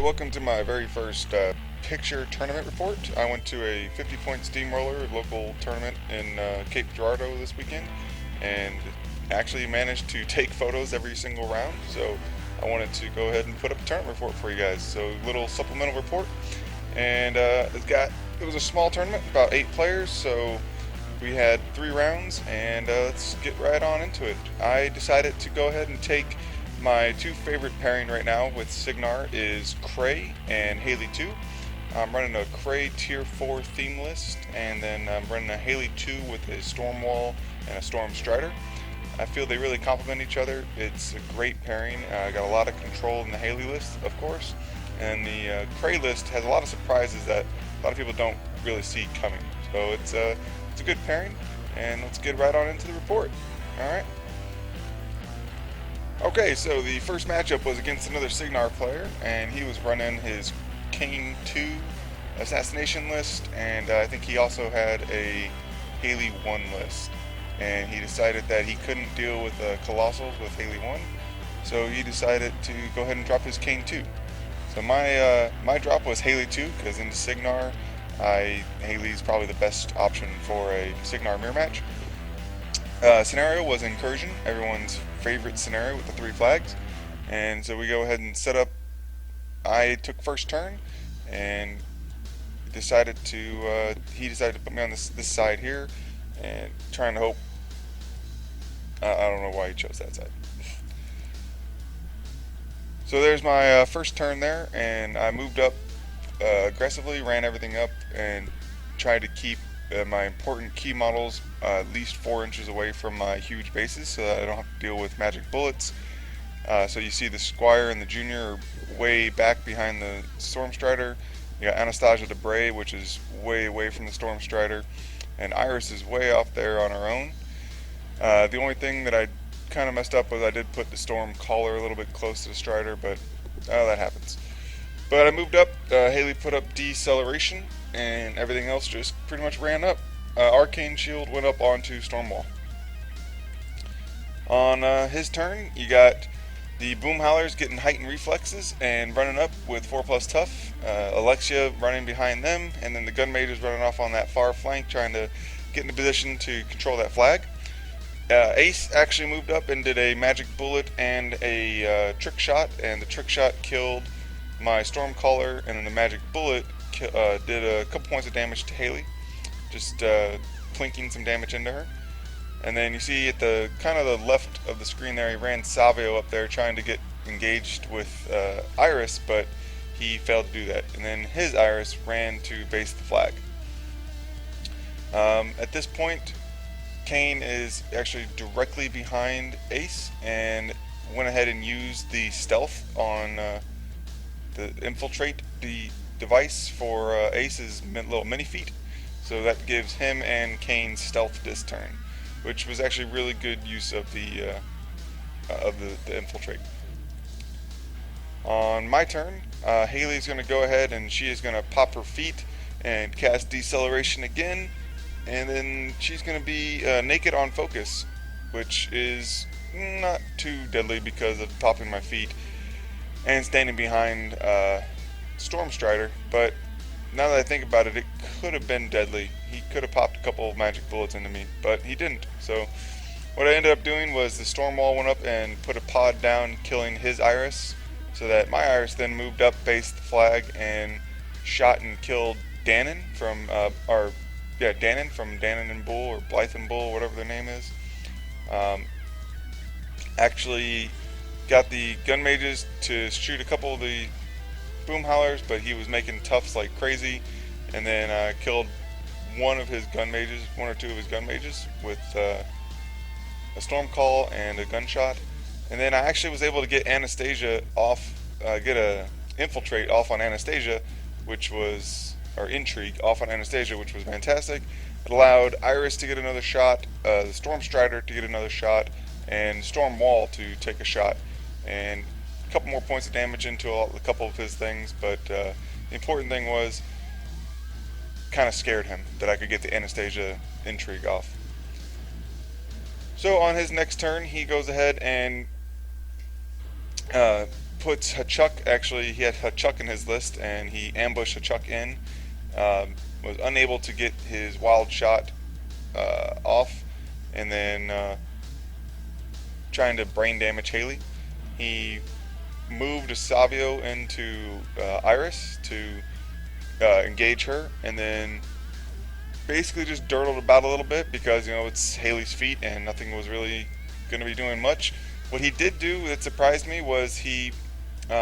welcome to my very first picture tournament report. I went to a 50-point steamroller local tournament in Cape Girardeau this weekend and actually managed to take photos every single round. So I wanted to go ahead and put up a tournament report for you guys. So little supplemental report, and it was a small tournament, about 8 players. So we had 3 rounds, and let's get right on into it. I decided to go ahead and take my 2 favorite pairing right now with Signar is Cray and Haley 2. I'm running a Cray tier 4 theme list, and then I'm running a Haley 2 with a Stormwall and a Storm Strider. I feel they really complement each other. It's a great pairing. I got a lot of control in the Haley list, of course, and the Cray list has a lot of surprises that a lot of people don't really see coming. So it's a good pairing, and let's get right on into the report. All right. Okay, so the first matchup was against another Signar player, and he was running his Kane 2 assassination list, and I think he also had a Haley 1 list. And he decided that he couldn't deal with Colossals with Haley 1, so he decided to go ahead and drop his Kane 2. So my drop was Haley 2, because in the Signar, Haley's probably the best option for a Signar mirror match. Scenario was Incursion, everyone's favorite scenario with the 3 flags, and so we go ahead and set up. I took first turn, and he decided to put me on this side here, and trying to hope. I don't know why he chose that side. So there's my first turn there, and I moved up aggressively, ran everything up, and tried to keep my important key models at least 4 inches away from my huge bases, so that I don't have to deal with magic bullets. So you see the Squire and the Junior are way back behind the Storm Strider. You got Anastasia Debray, which is way away from the Storm Strider, and Iris is way off there on her own. The only thing that I kind of messed up was I did put the Storm Caller a little bit close to the Strider, but that happens. But I moved up. Haley put up Deceleration, and everything else just pretty much ran up. Arcane Shield went up onto Stormwall. On his turn, you got the Boom Howlers getting heightened reflexes and running up with 4+ tough. Alexia running behind them, and then the Gun Mages running off on that far flank trying to get into position to control that flag. Ace actually moved up and did a magic bullet and a trick shot, and the trick shot killed my Stormcaller, and then the magic bullet did a couple points of damage to Haley, just plinking some damage into her. And then you see at the kind of the left of the screen there, he ran Savio up there trying to get engaged with Iris, but he failed to do that. And then his Iris ran to base the flag. At this point, Kane is actually directly behind Ace and went ahead and used the stealth on the infiltrate the device for Ace's little mini feat. So that gives him and Kane stealth this turn, which was actually really good use of the infiltrate. On my turn, Haley's going to go ahead and she is going to pop her feet and cast Deceleration again, and then she's going to be naked on focus, which is not too deadly because of popping my feet and standing behind Storm Strider. But now that I think about it, it could have been deadly. He could have popped a couple of magic bullets into me, but he didn't. So what I ended up doing was the Storm Wall went up and put a pod down, killing his Iris, so that my Iris then moved up, based the flag, and shot and killed Danon from Danon from Danon and Bull, or Blythe and Bull, whatever their name is. Actually got the Gun Mages to shoot a couple of the Boom Howlers, but he was making toughs like crazy, and then killed one of his Gun Mages, 1 or 2 of his Gun Mages, with a Storm Call and a gunshot. And then I actually was able to get Anastasia off, get a infiltrate off on Anastasia, or intrigue off on Anastasia, which was fantastic. It allowed Iris to get another shot, the Storm Strider to get another shot, and Storm Wall to take a shot, and a couple more points of damage into a couple of his things. But the important thing was, kind of scared him that I could get the Anastasia intrigue off. So on his next turn, he goes ahead and puts Hachuk, actually, he had Hachuk in his list, and he ambushed Hachuk in. Was unable to get his wild shot off, and then trying to brain damage Haley. He moved a Savio into Iris to engage her, and then basically just dirtled about a little bit because, it's Haley's feet and nothing was really going to be doing much. What he did do that surprised me was he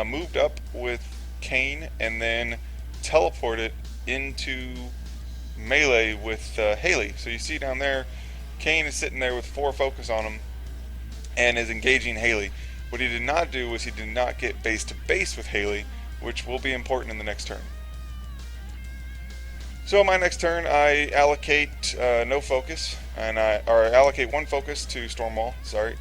moved up with Kane and then teleported into melee with Haley. So you see down there, Kane is sitting there with 4 focus on him and is engaging Haley. What he did not do was he did not get base to base with Haley, which will be important in the next turn. So my next turn, I allocate no focus, and I allocate 1 focus to Stormwall,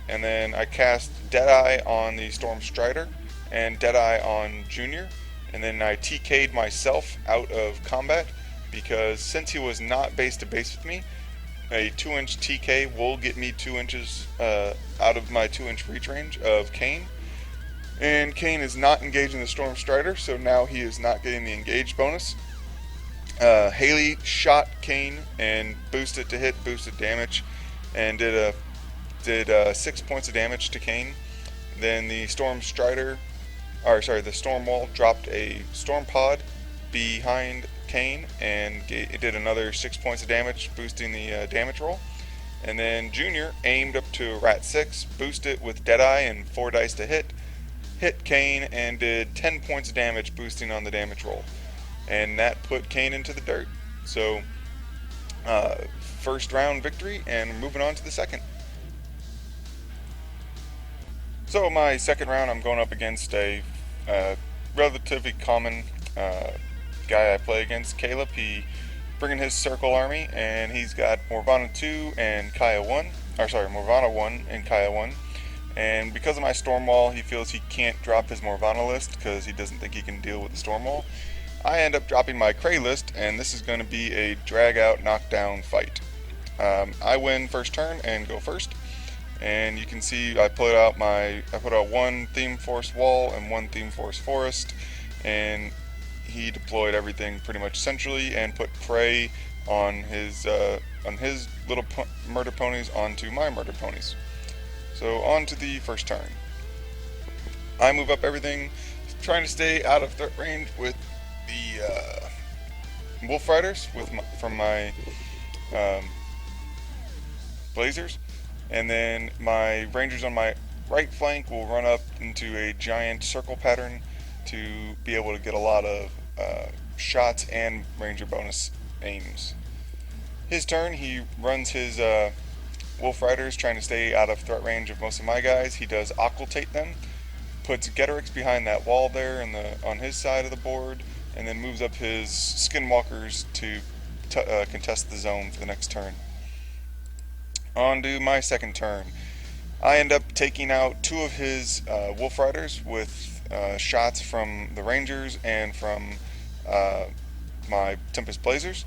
and then I cast Deadeye on the Storm Strider and Deadeye on Junior, and then I TK'd myself out of combat because since he was not base to base with me, a 2-inch TK will get me 2 inches out of my 2-inch reach range of Kane. And Kane is not engaging the Storm Strider, so now he is not getting the engage bonus. Haley shot Kane and boosted to hit, boosted damage, and did 6 points of damage to Kane. Then the Storm Wall dropped a Storm Pod behind Kane and it did another 6 points of damage, boosting the damage roll. And then Junior aimed up to Rat 6, boosted with Deadeye and 4 dice to hit Kane, and did 10 points of damage, boosting on the damage roll. And that put Kane into the dirt. So, first round victory, and moving on to the second. So my second round, I'm going up against a relatively common guy I play against, Caleb. He bringing his Circle Army, and he's got Morvana 2 and Kaya 1. Morvana 1 and Kaya 1. And because of my Stormwall, he feels he can't drop his Morvana list because he doesn't think he can deal with the Stormwall. I end up dropping my Cray list, and this is going to be a drag-out, knockdown fight. I win first turn and go first, and you can see I put out 1 Theme Force Wall and 1 Theme Force Forest, and he deployed everything pretty much centrally and put prey on his little murder ponies onto my murder ponies. So on to the first turn. I move up everything, trying to stay out of threat range with the Wolf Riders from my Blazers, and then my Rangers on my right flank will run up into a giant circle pattern to be able to get a lot of shots and Ranger bonus aims. His turn, he runs his Wolf Riders trying to stay out of threat range of most of my guys. He does occultate them, puts Getterix behind that wall there on his side of the board, and then moves up his Skinwalkers to contest the zone for the next turn. On to my second turn. I end up taking out 2 of his Wolf Riders with shots from the Rangers and from my Tempest Blazers,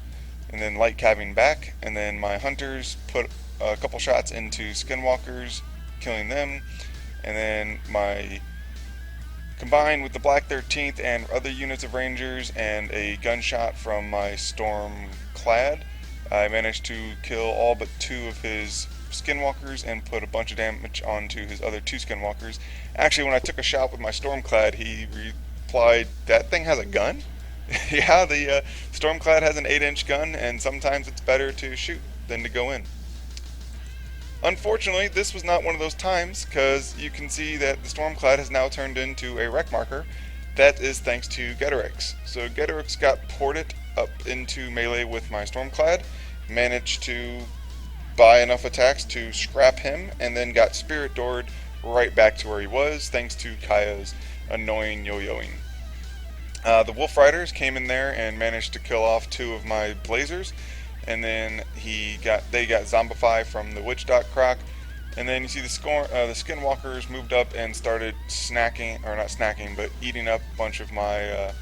and then light cabbing back, and then my Hunters put a couple shots into Skinwalkers, killing them, and then my combined with the Black 13th and other units of Rangers and a gunshot from my Storm Clad, I managed to kill all but 2 of his Skinwalkers and put a bunch of damage onto his other 2 Skinwalkers. Actually, when I took a shot with my Stormclad, he replied, "That thing has a gun?" Yeah, the Stormclad has an 8-inch gun, and sometimes it's better to shoot than to go in. Unfortunately, this was not one of those times, because you can see that the Stormclad has now turned into a wreck marker. That is thanks to Getterix. So Getterix got ported up into melee with my Stormclad, managed to buy enough attacks to scrap him, and then got Spirit Doored right back to where he was, thanks to Kaya's annoying yo-yoing. The Wolf Riders came in there and managed to kill off 2 of my Blazers, and then they got zombified from the Witch Dot Croc, and then you see the Skinwalkers moved up and started snacking, or not snacking, but eating up a bunch of my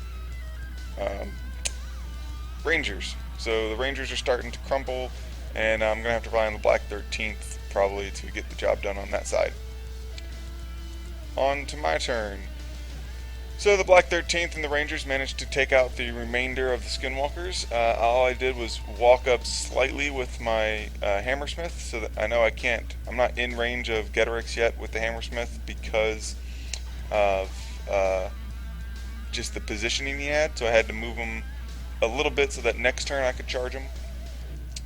Rangers. So the Rangers are starting to crumple, and I'm going to have to rely on the Black 13th probably to get the job done on that side. On to my turn. So the Black 13th and the Rangers managed to take out the remainder of the Skinwalkers. All I did was walk up slightly with my Hammersmith, so that I know I'm not in range of Getterix yet with the Hammersmith because of just the positioning he had, so I had to move him a little bit so that next turn I could charge him.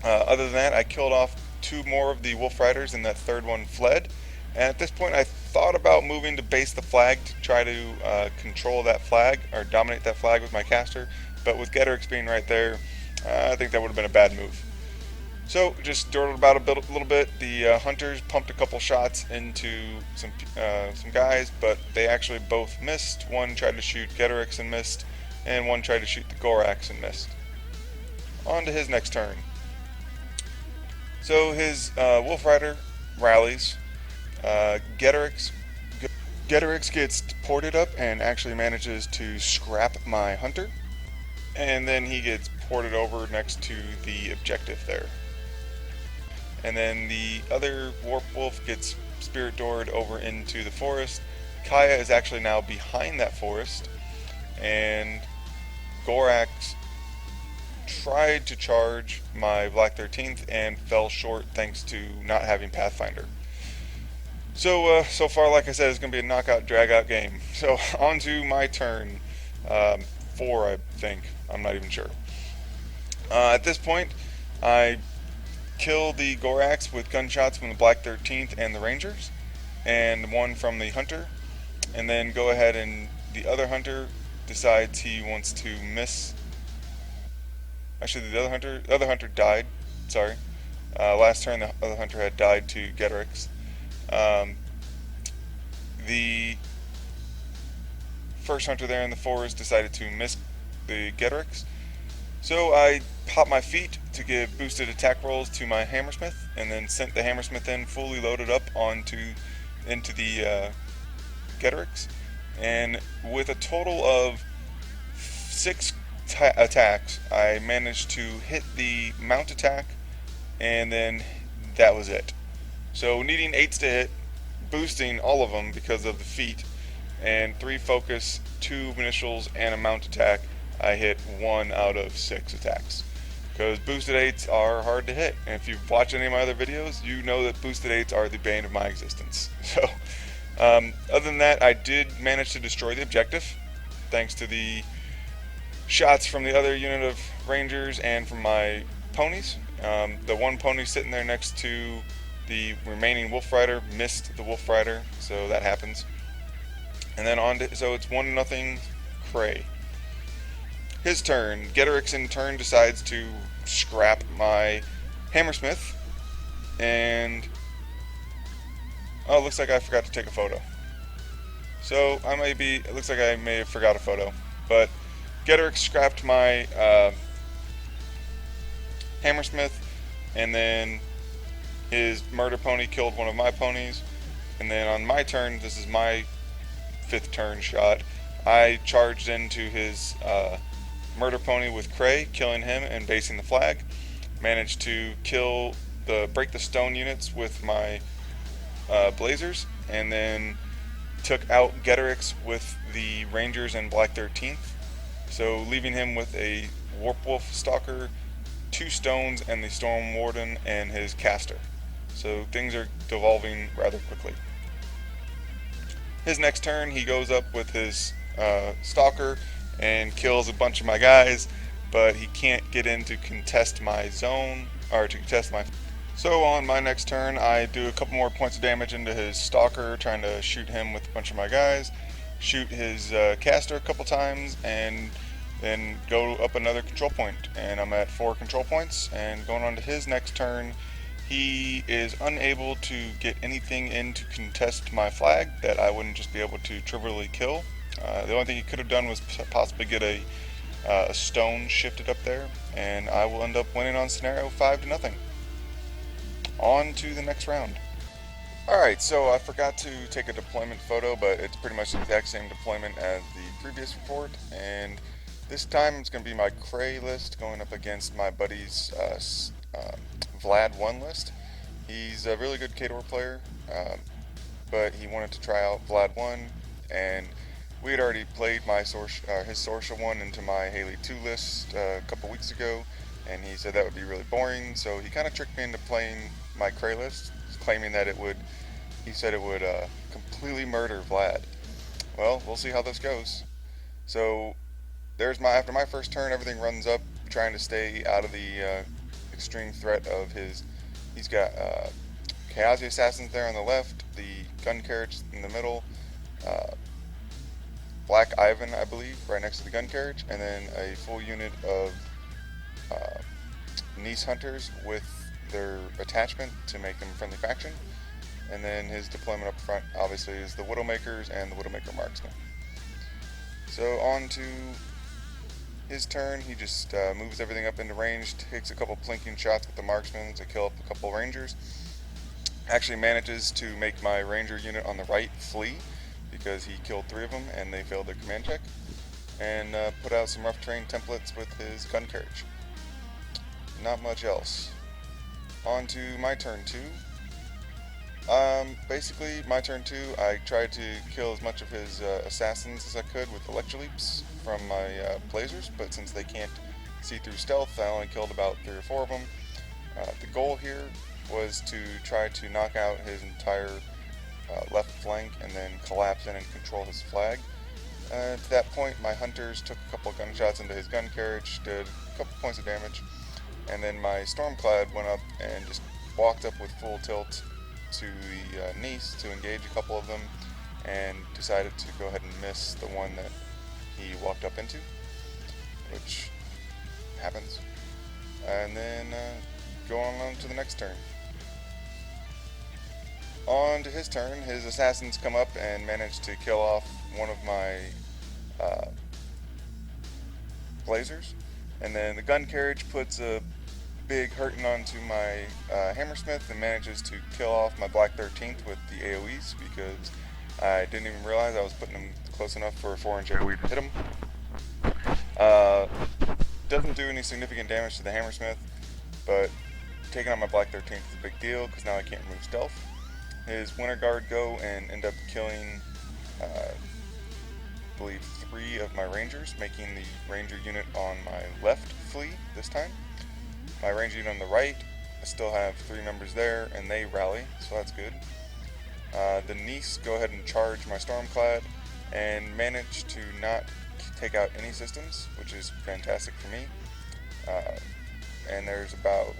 Other than that, I killed off 2 more of the Wolf Riders and that third one fled. And at this point I thought about moving to base the flag to try to control that flag or dominate that flag with my caster, but with Getterix being right there, I think that would have been a bad move. So just dawdled about a little bit. The hunters pumped a couple shots into some guys, but they actually both missed. One tried to shoot Getterix and missed, and one tried to shoot the Gorax and missed. On to his next turn. So his Wolf Rider rallies. Getterix gets ported up and actually manages to scrap my hunter, and then he gets ported over next to the objective there. And then the other Warp Wolf gets Spirit Doored over into the forest. Kaya is actually now behind that forest, and Gorax tried to charge my Black 13th and fell short thanks to not having Pathfinder. So far, like I said, it's going to be a knockout, drag-out game. So on to my turn. 4, I think. I'm not even sure. At this point, I kill the Gorax with gunshots from the Black 13th and the Rangers, and one from the Hunter, and then go ahead and the other Hunter decides he wants to miss. Actually, the other hunter died. Sorry. Last turn, the other Hunter had died to Getterix. The first Hunter there in the forest decided to miss the Getterix. So I popped my feet to give boosted attack rolls to my Hammersmith, and then sent the Hammersmith in fully loaded up into the Getterix. And with a total of 6 attacks, I managed to hit the mount attack, and then that was it. So needing 8s to hit, boosting all of them because of the feat, and 3 focus, 2 initials, and a mount attack, I hit 1 out of 6 attacks. Because boosted 8s are hard to hit, and if you've watched any of my other videos, you know that boosted 8s are the bane of my existence. So, other than that, I did manage to destroy the objective, thanks to the shots from the other unit of Rangers and from my ponies. The one pony sitting there next to the remaining Wolf Rider missed the Wolf Rider, so that happens. And then so it's 1-0 Cray. His turn. Getterix in turn decides to scrap my Hammersmith, and it looks like I forgot to take a photo. So it looks like I may have forgot a photo, but Getterix scrapped my Hammersmith, and then his murder pony killed one of my ponies, and then on my turn, this is my 5th turn shot, I charged into his murder pony with Cray, killing him and basing the flag. Managed to break the stone units with my blazers, and then took out Getterix with the Rangers and Black 13th. So leaving him with a Warp Wolf Stalker, 2 stones, and the Storm Warden and his caster. So things are devolving rather quickly. His next turn, he goes up with his Stalker and kills a bunch of my guys, but he can't get in to contest my zone, or to contest my... So on my next turn, I do a couple more points of damage into his Stalker, trying to shoot him with a bunch of my guys, shoot his caster a couple times, and then go up another control point. And I'm at 4 control points, and going on to his next turn, he is unable to get anything in to contest my flag that I wouldn't just be able to trivially kill. The only thing he could have done was possibly get a stone shifted up there, and I will end up winning on scenario 5-0. On to the next round. Alright, so I forgot to take a deployment photo, but it's pretty much the exact same deployment as the previous report, and this time it's going to be my Cray list going up against my buddy's Vlad 1 list. He's a really good Khador player, but he wanted to try out Vlad 1, and We had already played his Sorsha one into my Haley 2 list a couple weeks ago, and he said that would be really boring, so he kind of tricked me into playing my Cray list, claiming that he said it would completely murder Vlad. Well, we'll see how this goes. So, after my first turn, everything runs up, trying to stay out of the extreme threat of his. He's got Kayazi Assassins there on the left, the gun carriage in the middle, uh, Black Ivan, I believe, right next to the gun carriage, and then a full unit of uh, Nice Hunters with their attachment to make them friendly faction. And then his deployment up front, obviously, is the Widowmakers and the Widowmaker Marksman. So on to his turn, he just moves everything up into range, takes a couple plinking shots with the Marksman to kill up a couple Rangers. Actually manages to make my Ranger unit on the right flee, because he killed 3 of them and they failed their command check, and put out some rough terrain templates with his gun carriage. Not much else. On to my turn 2. Basically, my turn 2, I tried to kill as much of his assassins as I could with Electroleaps from my Blazers, but since they can't see through stealth, I only killed about 3 or 4 of them. The goal here was to try to knock out his entire left flank and then collapse in and control his flag. To that point, my Hunters took a couple gunshots into his gun carriage, did a couple points of damage, and then my Stormclad went up and just walked up with full tilt to the Nice to engage a couple of them, and decided to go ahead and miss the one that he walked up into, which happens. And then going on to the next turn. On to his turn, his assassins come up and manage to kill off one of my Blazers, and then the gun carriage puts a big hurting onto my Hammersmith and manages to kill off my Black 13th with the AoEs, because I didn't even realize I was putting them close enough for a 4-inch AoE to hit him. Doesn't do any significant damage to the Hammersmith, but taking out my Black 13th is a big deal because now I can't remove stealth. His Winter Guard go and end up killing, I believe, 3 of my Rangers, making the Ranger unit on my left flee this time. My Ranger unit on the right, I still have 3 members there, and they rally, so that's good. The Nice go ahead and charge my Stormclad, and manage to not take out any systems, which is fantastic for me. And there's about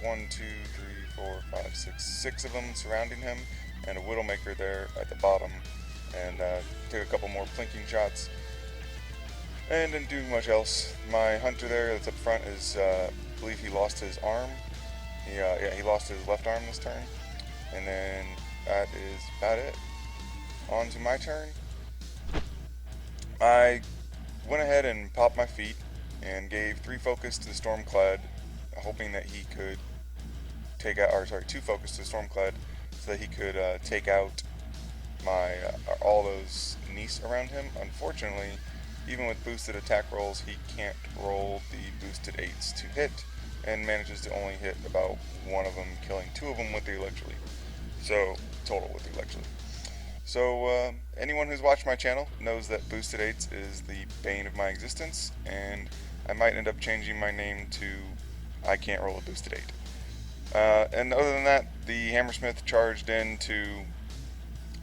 6 of them surrounding him, and a Widowmaker there at the bottom, and took a couple more plinking shots, and didn't do much else. My Hunter there that's up front is, I believe he lost his arm. He lost his left arm this turn, and then that is about it. On to my turn. I went ahead and popped my feet and gave 3 focus to the Stormclad, hoping that he could take out, 2 focus to the Stormclad, so that he could take out my all those Nice around him. Unfortunately, even with boosted attack rolls, he can't roll the boosted 8s to hit, and manages to only hit about 1 of them, killing 2 of them with the Electroleap. So, total with the Electroleap. So, anyone who's watched my channel knows that boosted 8s is the bane of my existence, and I might end up changing my name to I Can't Roll a Boosted 8. And other than that, the Hammersmith charged into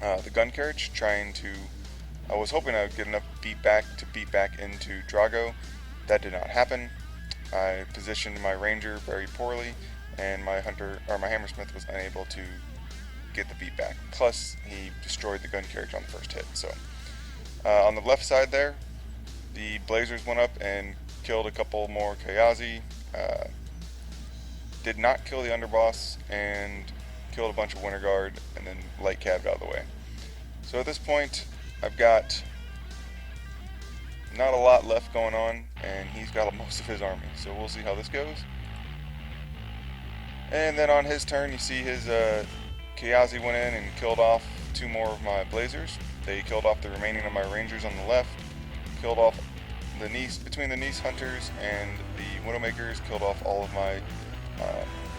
the gun carriage, I was hoping I would get enough beat back into Drago. That did not happen. I positioned my Ranger very poorly, and my Hammersmith was unable to get the beat back. Plus, he destroyed the gun carriage on the first hit. So, on the left side there, the Blazers went up and killed a couple more Kayazi. Did not kill the underboss, and killed a bunch of Winter Guard, and then light cabbed out of the way. So at this point, I've got not a lot left going on, and he's got most of his army. So we'll see how this goes. And then on his turn, you see his Kayazi went in and killed off 2 more of my Blazers. They killed off the remaining of my Rangers on the left, killed off the Nice, between the Nice Hunters and the Widowmakers, killed off all of my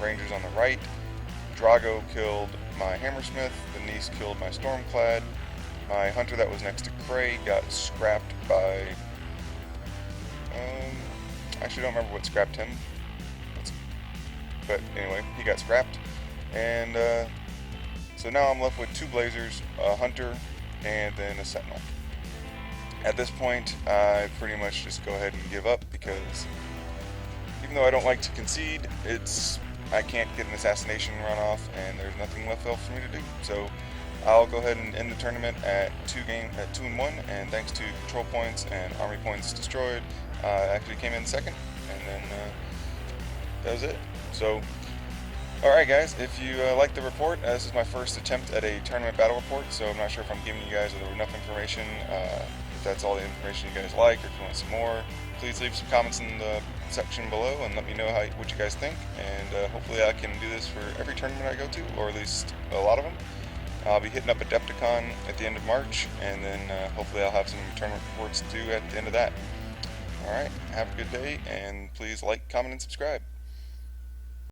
Rangers on the right. Drago killed my Hammersmith, the Nice killed my Stormclad, My hunter that was next to Cray got scrapped by, actually don't remember what scrapped him, but anyway, he got scrapped, and so now I'm left with 2 blazers, a hunter, and then a sentinel. At this point, I pretty much just go ahead and give up, because even though I don't like to concede, I can't get an assassination run off, and there's nothing left for me to do. So I'll go ahead and end the tournament at 2-1, and thanks to control points and army points destroyed, I actually came in second, and then that was it. So, alright guys, if you like the report, this is my first attempt at a tournament battle report, so I'm not sure if I'm giving you guys enough information. If that's all the information you guys like, or if you want some more, please leave some comments in the section below and let me know what you guys think, and hopefully I can do this for every tournament I go to, or at least a lot of them. I'll be hitting up Adepticon at the end of March, and then hopefully I'll have some tournament reports to do at the end of that. Alright, have a good day, and please like, comment, and subscribe.